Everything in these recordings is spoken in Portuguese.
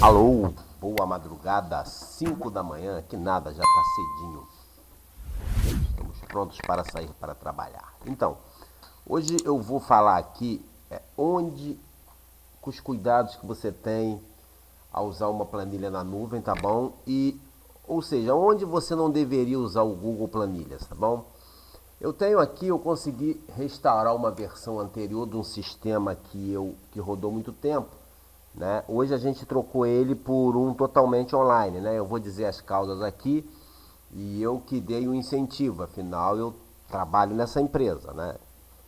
Alô, boa madrugada, 5 da manhã, que nada, já tá cedinho. Estamos prontos para sair para trabalhar. Então, hoje eu vou falar aqui onde, com os cuidados que você tem ao usar uma planilha na nuvem, tá bom? Ou seja, onde você não deveria usar o Google Planilhas, tá bom? Eu consegui restaurar uma versão anterior de um sistema que rodou muito tempo, né? Hoje a gente trocou ele por um totalmente online, né? Eu vou dizer as causas aqui e eu que dei o incentivo, afinal eu trabalho nessa empresa, né?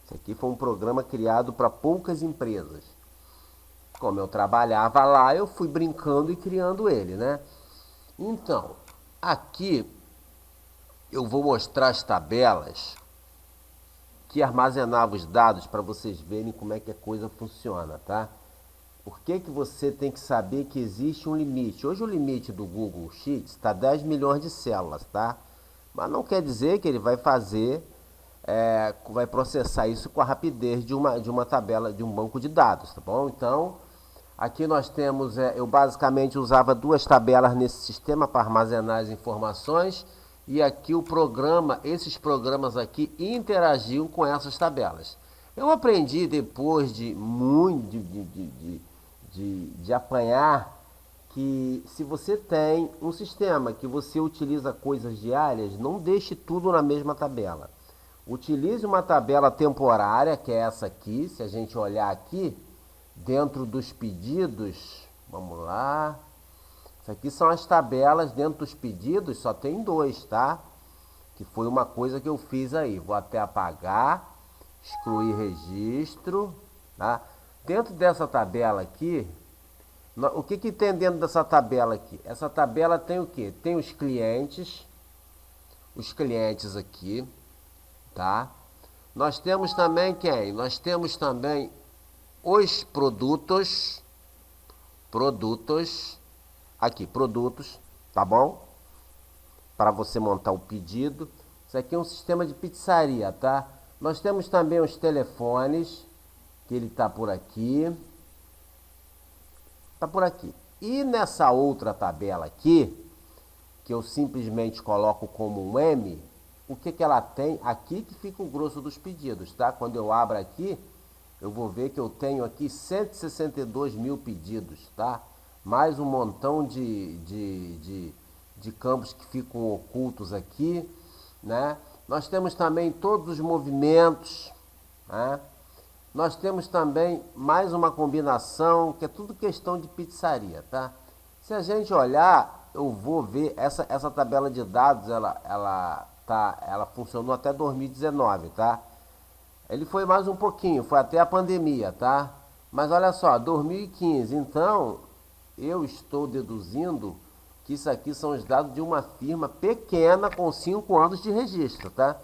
Isso aqui foi um programa criado para poucas empresas. Como eu trabalhava lá, eu fui brincando e criando ele, né? Então, aqui eu vou mostrar as tabelas que armazenava os dados para vocês verem como é que a coisa funciona, tá? Por que que você tem que saber que existe um limite? Hoje o limite do Google Sheets está 10 milhões de células, tá? Mas não quer dizer que ele vai vai processar isso com a rapidez de uma tabela, de um banco de dados, tá bom? Então, aqui nós temos, eu basicamente usava duas tabelas nesse sistema para armazenar as informações e aqui esses programas aqui interagiam com essas tabelas. Eu aprendi depois de muito de apanhar que se você tem um sistema que você utiliza coisas diárias, não deixe tudo na mesma tabela. Utilize uma tabela temporária, que é essa aqui. Se a gente olhar aqui, dentro dos pedidos, vamos lá. Isso aqui são as tabelas dentro dos pedidos, só tem dois, tá? Que foi uma coisa que eu fiz aí. Vou até apagar, excluir registro, tá? Dentro dessa tabela aqui, o que tem dentro dessa tabela aqui? Essa tabela tem o quê? Tem os clientes aqui, tá? Nós temos também quem? Nós temos também os produtos, tá bom? Para você montar o pedido. Isso aqui é um sistema de pizzaria, tá? Nós temos também os telefones, que ele tá por aqui. Tá por aqui. E nessa outra tabela aqui, que eu simplesmente coloco como um M, o que que ela tem? Aqui que fica o grosso dos pedidos, tá? Quando eu abro aqui, eu vou ver que eu tenho aqui 162 mil pedidos, tá? Mais um montão de campos que ficam ocultos aqui, né? Nós temos também todos os movimentos, né? Nós temos também mais uma combinação, que é tudo questão de pizzaria, tá? Se a gente olhar, eu vou ver, essa tabela de dados, ela funcionou até 2019, tá? Ele foi mais um pouquinho, foi até a pandemia, tá? Mas olha só, 2015, então, eu estou deduzindo que isso aqui são os dados de uma firma pequena com 5 anos de registro, tá?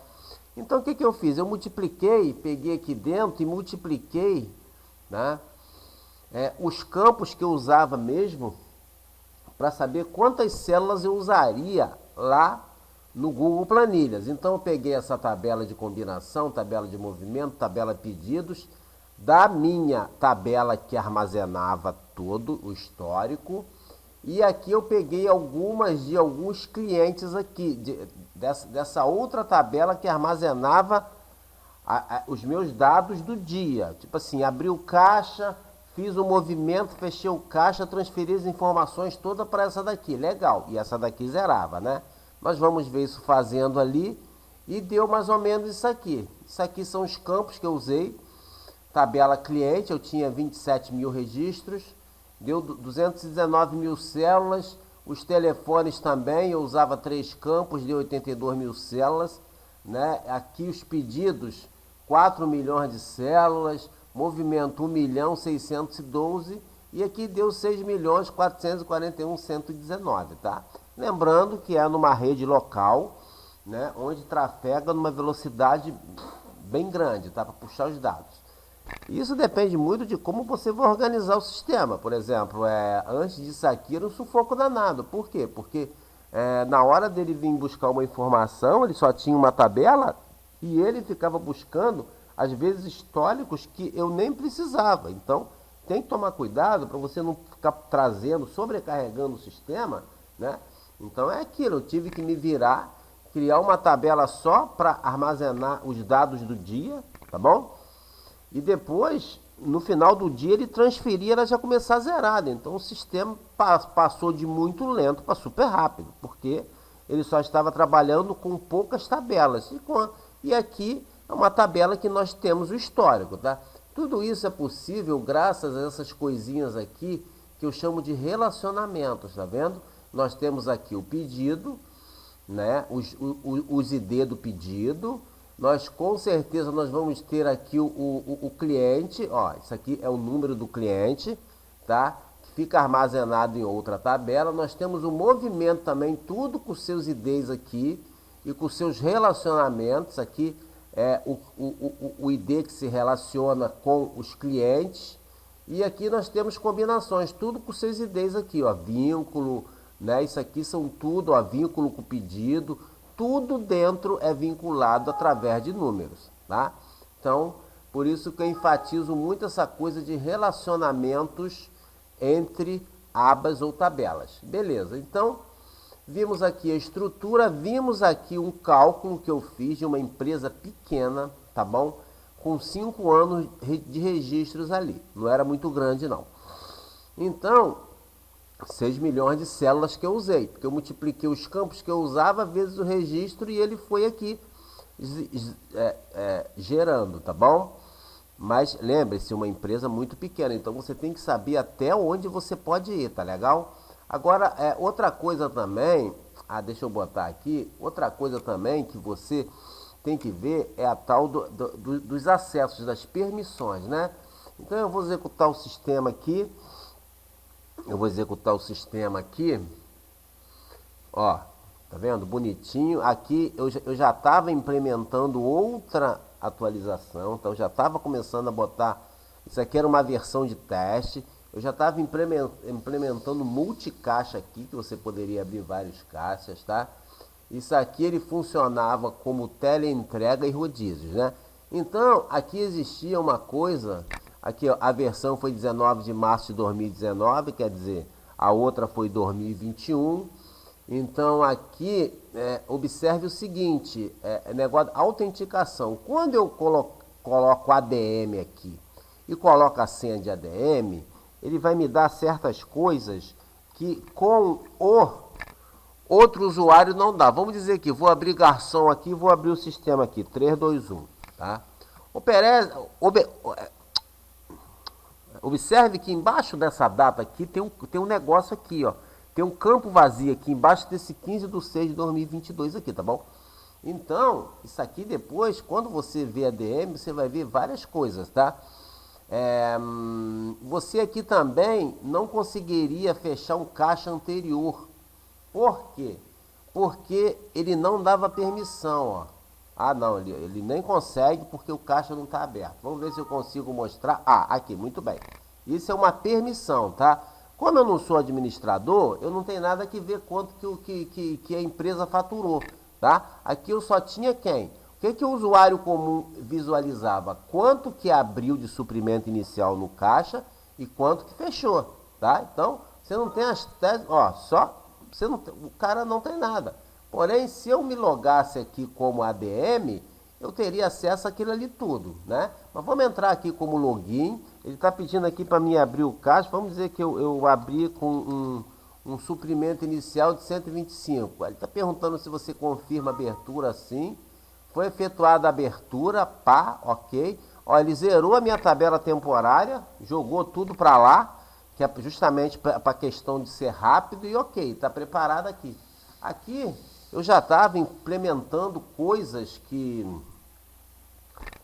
Então o que que eu fiz? Eu multipliquei, peguei aqui dentro e multipliquei, né, os campos que eu usava mesmo para saber quantas células eu usaria lá no Google Planilhas. Então eu peguei essa tabela de combinação, tabela de movimento, tabela pedidos, da minha tabela que armazenava todo o histórico. E aqui eu peguei algumas de alguns clientes aqui, dessa outra tabela que armazenava os meus dados do dia. Tipo assim, abri o caixa, fiz o movimento, fechei o caixa, transferi as informações todas para essa daqui. Legal. E essa daqui zerava, né? Nós vamos ver isso fazendo ali e deu mais ou menos isso aqui. Isso aqui são os campos que eu usei. Tabela cliente, eu tinha 27 mil registros. Deu 219 mil células, os telefones também, eu usava 3 campos, deu 82 mil células, né? Aqui os pedidos, 4 milhões de células, movimento 1 milhão 612 e aqui deu 6 milhões 441 119, tá? Lembrando que é numa rede local, né? Onde trafega numa velocidade bem grande, tá? Para puxar os dados. Isso depende muito de como você vai organizar o sistema. Por exemplo, antes disso aqui era um sufoco danado. Por quê? Porque na hora dele vir buscar uma informação, ele só tinha uma tabela e ele ficava buscando, às vezes, históricos que eu nem precisava. Então, tem que tomar cuidado para você não ficar ficar trazendo, sobrecarregando o sistema, né? Então é aquilo, eu tive que me virar, criar uma tabela só para armazenar os dados do dia, tá bom? E depois, no final do dia, ele transferia, ela já começar zerada. Então o sistema passou de muito lento para super rápido, porque ele só estava trabalhando com poucas tabelas. E aqui é uma tabela que nós temos o histórico, tá? Tudo isso é possível graças a essas coisinhas aqui que eu chamo de relacionamentos, tá vendo? Nós temos aqui o pedido, né? Os ID do pedido. Nós com certeza nós vamos ter aqui o cliente, ó, isso aqui é o número do cliente, tá? Que fica armazenado em outra tabela. Nós temos o movimento também, tudo com seus IDs aqui e com seus relacionamentos. Aqui é o ID que se relaciona com os clientes. E aqui nós temos combinações, tudo com seus IDs aqui, ó, vínculo, né? Isso aqui são tudo, ó, vínculo com pedido. Tudo dentro é vinculado através de números, tá? Então, por isso que eu enfatizo muito essa coisa de relacionamentos entre abas ou tabelas. Beleza, então, vimos aqui a estrutura, vimos aqui um cálculo que eu fiz de uma empresa pequena, tá bom? Com 5 anos de registros ali, não era muito grande não. Então, 6 milhões de células que eu usei, porque eu multipliquei os campos que eu usava vezes o registro e ele foi aqui gerando, tá bom? Mas lembre-se, uma empresa muito pequena, então você tem que saber até onde você pode ir, tá legal? Agora, outra coisa também, deixa eu botar aqui, outra coisa também que você tem que ver é a tal dos acessos, das permissões, né? Então eu vou executar o sistema aqui. Ó, tá vendo? Bonitinho. Aqui eu já estava implementando outra atualização, então já estava começando a botar, isso aqui era uma versão de teste, eu já estava implementando multicaixa aqui, que você poderia abrir vários caixas, tá? Isso aqui ele funcionava como teleentrega e rodízios, né? Então, aqui existia uma coisa. Aqui ó, a versão foi 19 de março de 2019, quer dizer, a outra foi 2021. Então aqui, observe o seguinte, negócio de autenticação. Quando eu coloco ADM aqui e coloco a senha de ADM, ele vai me dar certas coisas que com o outro usuário não dá. Vamos dizer que vou abrir garçom aqui, vou abrir o sistema aqui, 3, 2, 1, tá? Observe que embaixo dessa data aqui tem um negócio aqui, ó. Tem um campo vazio aqui embaixo desse 15/6/2022 aqui, tá bom? Então, isso aqui depois, quando você vê a DM, você vai ver várias coisas, tá? Você aqui também não conseguiria fechar um caixa anterior. Por quê? Porque ele não dava permissão, ó. Ah, não, ele nem consegue porque o caixa não está aberto. Vamos ver se eu consigo mostrar. Aqui, muito bem. Isso é uma permissão, tá? Como eu não sou administrador, eu não tenho nada que ver quanto que a empresa faturou, tá? Aqui eu só tinha quem? O que o usuário comum visualizava? Quanto que abriu de suprimento inicial no caixa e quanto que fechou, tá? Então, você não tem as teses, ó, o cara não tem nada. Porém, se eu me logasse aqui como ADM, eu teria acesso àquilo ali tudo, né? Mas vamos entrar aqui como login. Ele está pedindo aqui para mim abrir o caixa. Vamos dizer que eu abri com um suprimento inicial de 125. Ele está perguntando se você confirma a abertura, sim. Foi efetuada a abertura, pá, ok. Ó, ele zerou a minha tabela temporária, jogou tudo para lá, que é justamente para a questão de ser rápido e ok, está preparado aqui. Aqui eu já estava implementando coisas que,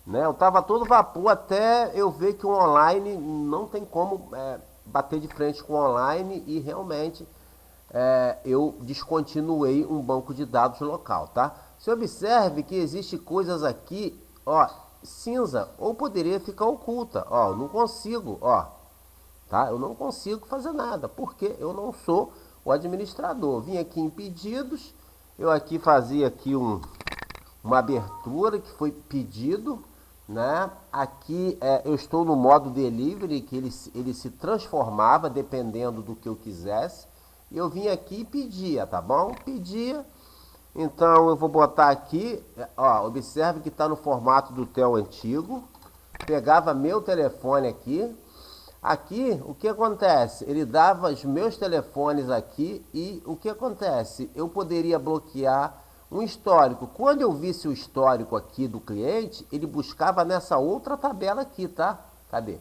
né, eu estava todo vapor até eu ver que o online não tem como bater de frente com o online e realmente eu descontinuei um banco de dados local, tá? Você observe que existe coisas aqui, ó, cinza, ou poderia ficar oculta, ó, eu não consigo, ó, tá? Eu não consigo fazer nada, porque eu não sou o administrador. Vim aqui em pedidos, eu aqui fazia aqui uma abertura que foi pedido, né? Aqui eu estou no modo delivery, que ele se transformava dependendo do que eu quisesse. E eu vim aqui e pedia, tá bom? Pedia. Então eu vou botar aqui, ó, observe que está no formato do TEL antigo. Pegava meu telefone aqui. Aqui, o que acontece? Ele dava os meus telefones aqui e o que acontece? Eu poderia bloquear um histórico. Quando eu visse o histórico aqui do cliente, ele buscava nessa outra tabela aqui, tá? Cadê?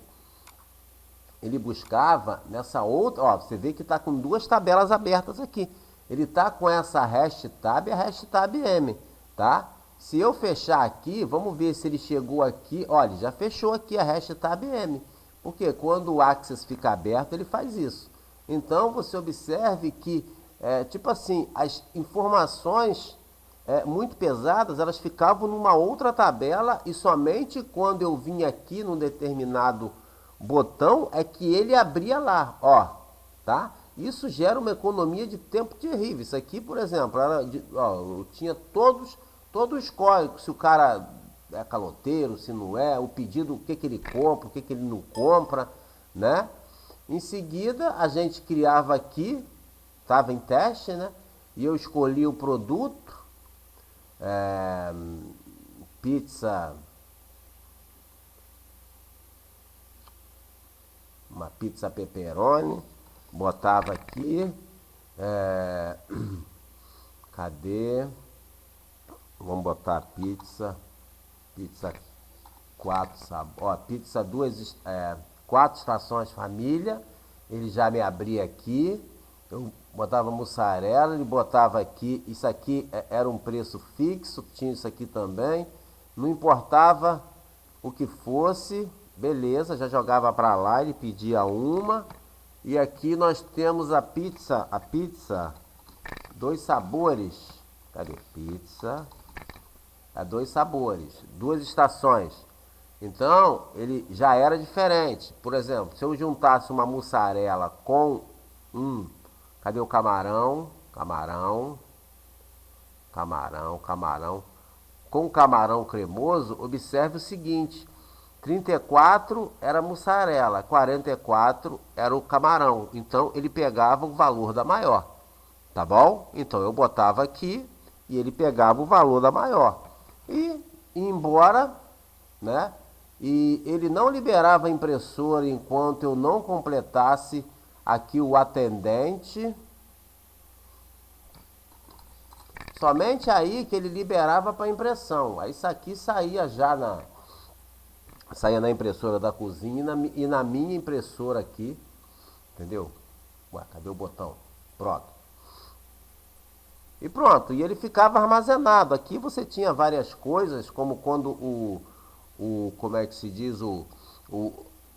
Ele buscava nessa outra, ó, você vê que está com duas tabelas abertas aqui. Ele está com essa hashtag e a hashtag M, tá? Se eu fechar aqui, vamos ver se ele chegou aqui. Olha, já fechou aqui a hashtag M. Porque quando o Access fica aberto, ele faz isso. Então, você observe que, tipo assim, as informações muito pesadas, elas ficavam numa outra tabela e somente quando eu vim aqui num determinado botão é que ele abria lá, ó, tá? Isso gera uma economia de tempo terrível. Isso aqui, por exemplo, ó, eu tinha todos os códigos, se o cara é caloteiro, se não é, o pedido, o que ele compra, o que ele não compra, né? Em seguida, a gente criava aqui, estava em teste, né? E eu escolhi o produto, pizza, uma pizza pepperoni, botava aqui, cadê? Vamos botar pizza 4 sabores, ó, pizza quatro estações família, ele já me abria aqui, eu botava mussarela, ele botava aqui, isso aqui era um preço fixo, tinha isso aqui também, não importava o que fosse, beleza, já jogava para lá, ele pedia uma, e aqui nós temos a pizza, dois sabores, cadê? Pizza, dois sabores, duas estações. Então, ele já era diferente. Por exemplo, se eu juntasse uma mussarela com cadê o camarão? Com camarão cremoso, observe o seguinte, 34 era mussarela, 44 era o camarão. Então, ele pegava o valor da maior, tá bom? Então, eu botava aqui e ele pegava o valor da maior. E ia embora, né? E ele não liberava a impressora enquanto eu não completasse aqui o atendente. Somente aí que ele liberava para impressão. Aí isso aqui saía na impressora da cozinha e na minha impressora aqui, entendeu? Ué, cadê o botão? Pronto. E pronto, e ele ficava armazenado. Aqui você tinha várias coisas, como quando como é que se diz,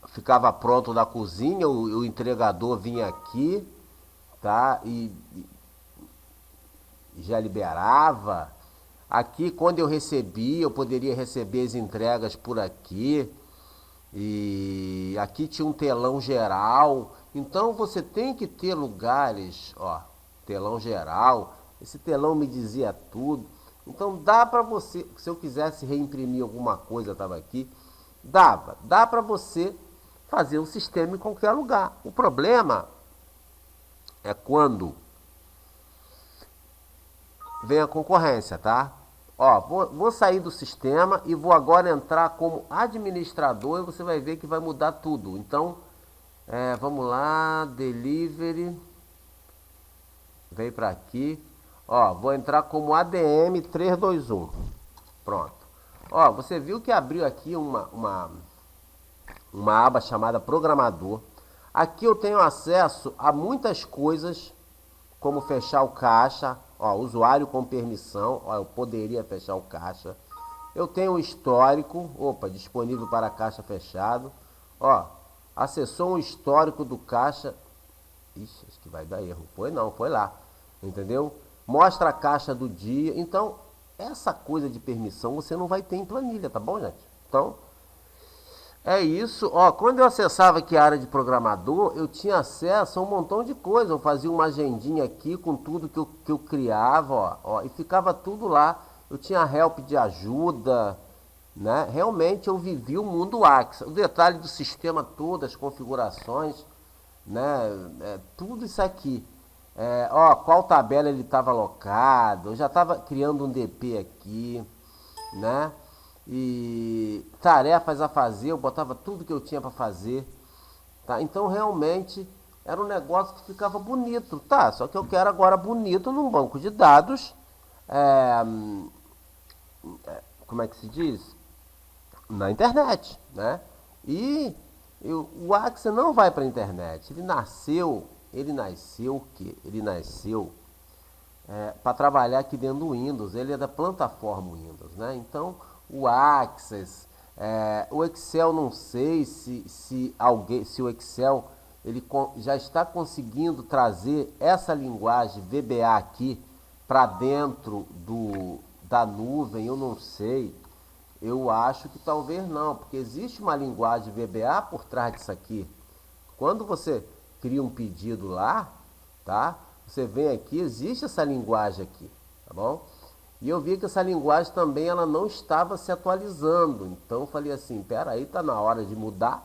ficava pronto da cozinha, o entregador vinha aqui, tá? E já liberava. Aqui, quando eu recebia, eu poderia receber as entregas por aqui. E aqui tinha um telão geral. Então, você tem que ter lugares, ó, telão geral. Esse telão me dizia tudo. Então, dá para você, se eu quisesse reimprimir alguma coisa, estava aqui, dá para você fazer o sistema em qualquer lugar. O problema é quando vem a concorrência, tá? Ó, vou sair do sistema e vou agora entrar como administrador e você vai ver que vai mudar tudo. Então, vamos lá, delivery, vem para aqui. Ó, vou entrar como ADM 321. Pronto. Ó, você viu que abriu aqui uma aba chamada programador. Aqui eu tenho acesso a muitas coisas, como fechar o caixa. Ó, usuário com permissão. Ó, eu poderia fechar o caixa. Eu tenho um histórico. Opa, disponível para caixa fechado. Ó, acessou um histórico do caixa. Ixi, acho que vai dar erro. Foi não, foi lá. Entendeu? Mostra a caixa do dia. Então, essa coisa de permissão você não vai ter em planilha, tá bom, gente? Então, é isso. Ó, quando eu acessava aqui a área de programador, eu tinha acesso a um montão de coisa. Eu fazia uma agendinha aqui com tudo que eu criava, ó, e ficava tudo lá. Eu tinha help de ajuda, né? Realmente eu vivi o mundo Axis. O detalhe do sistema todo, as configurações, né? Tudo isso aqui. Qual tabela ele estava alocado. Eu já estava criando um DP aqui, né? E tarefas a fazer, eu botava tudo que eu tinha para fazer. Tá? Então realmente era um negócio que ficava bonito. Tá, só que eu quero agora bonito num banco de dados. é, Como é que se diz? Na internet, né? O Axel não vai para a internet. Ele nasceu o quê? Ele nasceu para trabalhar aqui dentro do Windows. Ele é da plataforma Windows, né? Então, o Access, o Excel, não sei se o Excel já está conseguindo trazer essa linguagem VBA aqui para dentro da nuvem. Eu não sei. Eu acho que talvez não, porque existe uma linguagem VBA por trás disso aqui. Quando você cria um pedido lá, tá? Você vem aqui, existe essa linguagem aqui, tá bom? E eu vi que essa linguagem também ela não estava se atualizando. Então eu falei assim, peraí, tá na hora de mudar.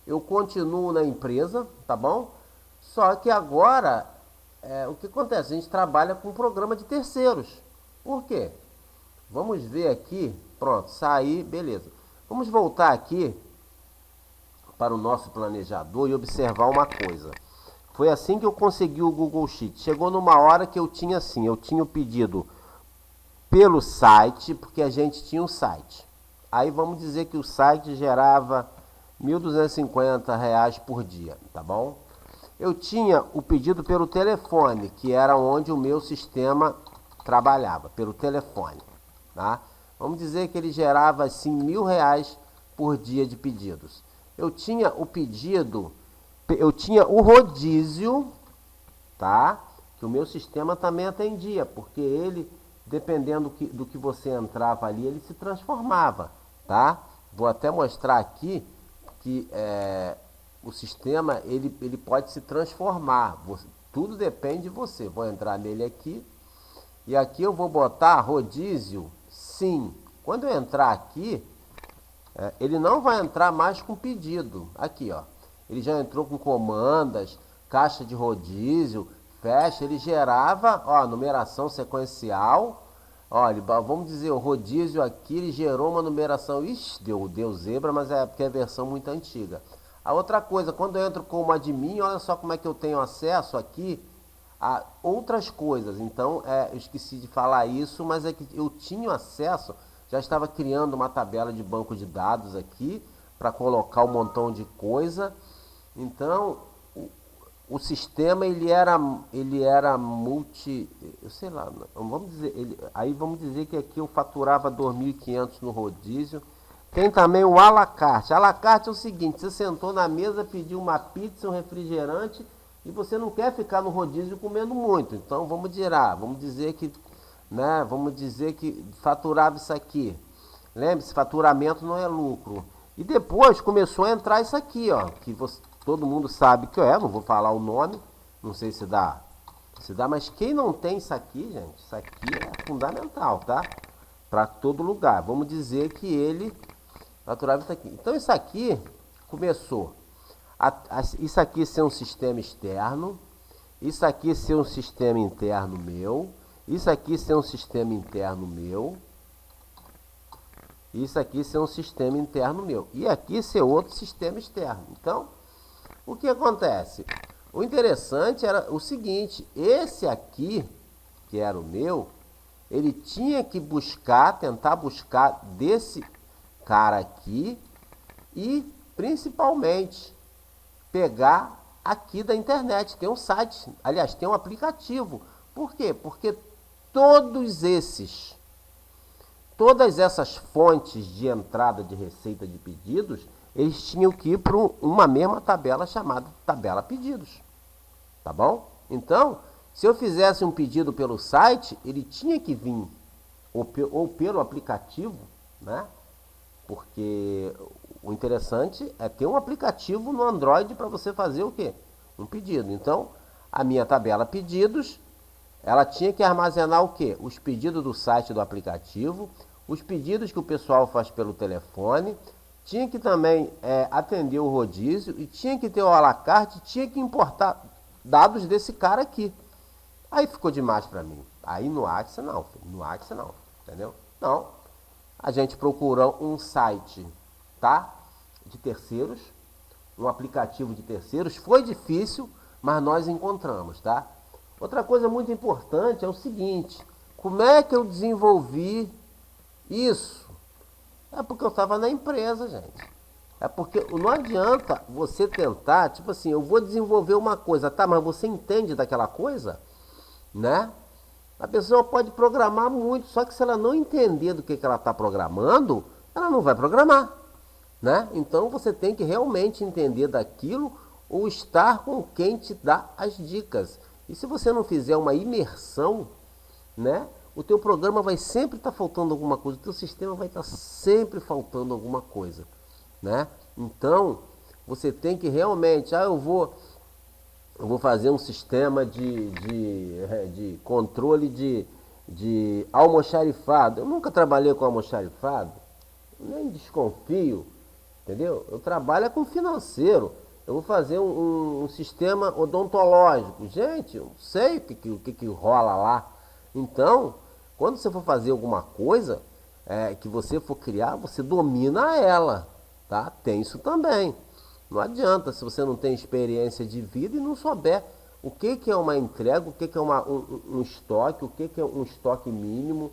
Eu continuo na empresa, tá bom? Só que agora, o que acontece? A gente trabalha com um programa de terceiros. Por quê? Vamos ver aqui, pronto, sair, beleza. Vamos voltar aqui para o nosso planejador e observar uma coisa. Foi assim que eu consegui o Google Sheet. Chegou numa hora que eu tinha o pedido pelo site, porque a gente tinha um site. Aí vamos dizer que o site gerava R$ 1.250 por dia, tá bom? Eu tinha o pedido pelo telefone, que era onde o meu sistema trabalhava, pelo telefone. Tá? Vamos dizer que ele gerava assim R$ 1.000 por dia de pedidos. Eu tinha o pedido, eu tinha o rodízio, tá? Que o meu sistema também atendia, porque ele, dependendo do que você entrava ali, ele se transformava, tá? Vou até mostrar aqui que o sistema ele pode se transformar. Tudo depende de você. Vou entrar nele aqui e aqui eu vou botar rodízio. Sim, quando eu entrar aqui, ele não vai entrar mais com pedido. Aqui, ó. Ele já entrou com comandas, caixa de rodízio, fecha. Ele gerava, ó, numeração sequencial. Olha, vamos dizer, o rodízio aqui, ele gerou uma numeração. Ixi, deu zebra, mas é porque é a versão muito antiga. A outra coisa, quando eu entro como admin, olha só como é que eu tenho acesso aqui a outras coisas. Então, eu esqueci de falar isso, mas é que eu tinha acesso, já estava criando uma tabela de banco de dados aqui, para colocar um montão de coisa. Então, o sistema, ele era multi, eu sei lá, vamos dizer, aí vamos dizer que aqui eu faturava 2.500 no rodízio. Tem também o à la carte. À la carte é o seguinte, você sentou na mesa, pediu uma pizza, um refrigerante, e você não quer ficar no rodízio comendo muito. Então vamos dizer que faturava isso aqui. Lembre-se, faturamento não é lucro. E depois começou a entrar isso aqui, ó, que todo mundo sabe que não vou falar o nome, não sei se dá, mas quem não tem isso aqui, gente, isso aqui é fundamental, tá? Para todo lugar. Vamos dizer que ele faturava isso aqui. Então isso aqui começou isso aqui ser um sistema externo, isso aqui ser um sistema interno meu, isso aqui ser um sistema interno meu, isso aqui ser um sistema interno meu, e aqui ser outro sistema externo. Então, o que acontece? O interessante era o seguinte, esse aqui, que era o meu, ele tinha que tentar buscar desse cara aqui e, principalmente, pegar aqui da internet. Tem um site, aliás, tem um aplicativo. Por quê? Porque todas essas fontes de entrada de receita de pedidos, eles tinham que ir para uma mesma tabela chamada tabela pedidos. Tá bom? Então, se eu fizesse um pedido pelo site, ele tinha que vir ou pelo aplicativo, né? Porque o interessante é ter um aplicativo no Android para você fazer o quê? Um pedido. Então, a minha tabela pedidos, ela tinha que armazenar o quê? Os pedidos do site do aplicativo, os pedidos que o pessoal faz pelo telefone, tinha que também atender o rodízio e tinha que ter o à la carte, tinha que importar dados desse cara aqui. Aí ficou demais para mim. Aí no Axis não, filho. No Axis não, entendeu? Não. A gente procurou um site, tá? De terceiros, um aplicativo de terceiros. Foi difícil, mas nós encontramos, tá? Outra coisa muito importante é o seguinte: como é que eu desenvolvi isso? É porque eu estava na empresa, gente. É porque não adianta você tentar, tipo assim, eu vou desenvolver uma coisa, tá? Mas você entende daquela coisa, né? A pessoa pode programar muito, só que se ela não entender do que ela está programando, ela não vai programar, né? Então você tem que realmente entender daquilo ou estar com quem te dá as dicas. E se você não fizer uma imersão, né? O teu programa vai sempre estar faltando alguma coisa, o teu sistema vai estar sempre faltando alguma coisa, né? Então, você tem que realmente, eu vou fazer um sistema de controle de almoxarifado. Eu nunca trabalhei com almoxarifado, nem desconfio, entendeu? Eu trabalho com financeiro. Eu vou fazer um sistema odontológico. Gente, eu não sei o que rola lá. Então, quando você for fazer alguma coisa que você for criar, você domina ela, tá? Tem isso também. Não adianta se você não tem experiência de vida e não souber o que é uma entrega, o que é um estoque, o que é um estoque mínimo,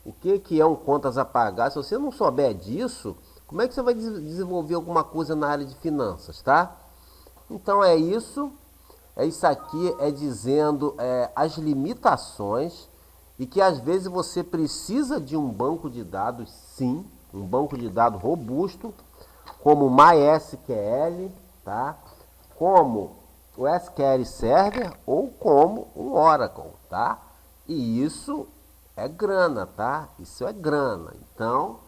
o que é um contas a pagar. Se você não souber disso, como é que você vai desenvolver alguma coisa na área de finanças, tá? Então é isso. Isso aqui é dizendo as limitações e que às vezes você precisa de um banco de dados, sim, um banco de dados robusto, como o MySQL, tá? Como o SQL Server ou como o Oracle, tá? E isso é grana, tá? Isso é grana. Então,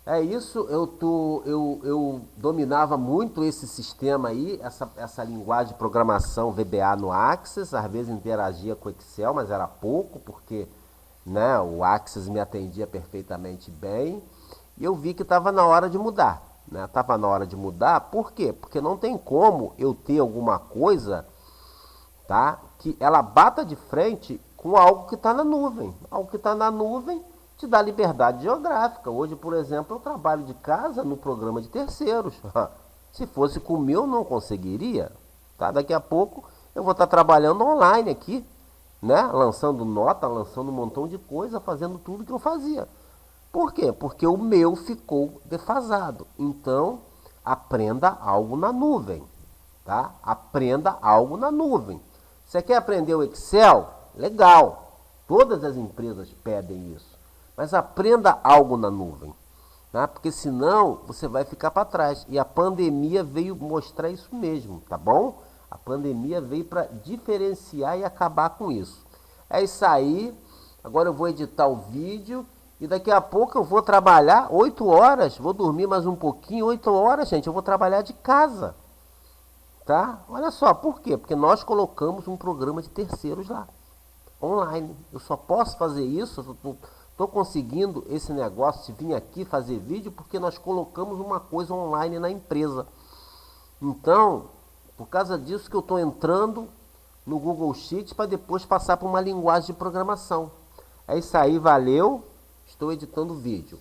é isso. Eu dominava muito esse sistema aí, essa linguagem de programação VBA no Access. Às vezes interagia com o Excel, mas era pouco, porque, né, o Access me atendia perfeitamente bem. E eu vi que estava na hora de mudar. Estava na hora de mudar, por quê? Porque não tem como eu ter alguma coisa, tá, que ela bata de frente com algo que está na nuvem. Algo que está na nuvem te dá liberdade geográfica. Hoje, por exemplo, eu trabalho de casa no programa de terceiros. Se fosse com o meu, não conseguiria. Tá? Daqui a pouco eu vou estar trabalhando online aqui, né? Lançando nota, lançando um montão de coisa, fazendo tudo que eu fazia. Por quê? Porque o meu ficou defasado. Então, aprenda algo na nuvem, tá? Aprenda algo na nuvem. Você quer aprender o Excel? Legal. Todas as empresas pedem isso. Mas aprenda algo na nuvem, tá? Porque senão você vai ficar para trás. E a pandemia veio mostrar isso mesmo, tá bom? A pandemia veio para diferenciar e acabar com isso. É isso aí. Agora eu vou editar o vídeo. E daqui a pouco eu vou trabalhar 8 horas, vou dormir mais um pouquinho, 8 horas, gente, eu vou trabalhar de casa, tá? Olha só, por quê? Porque nós colocamos um programa de terceiros lá, online. Eu só posso fazer isso, estou conseguindo esse negócio de vir aqui fazer vídeo, porque nós colocamos uma coisa online na empresa. Então, por causa disso que eu estou entrando no Google Sheets para depois passar para uma linguagem de programação. É isso aí, valeu! Estou editando o vídeo.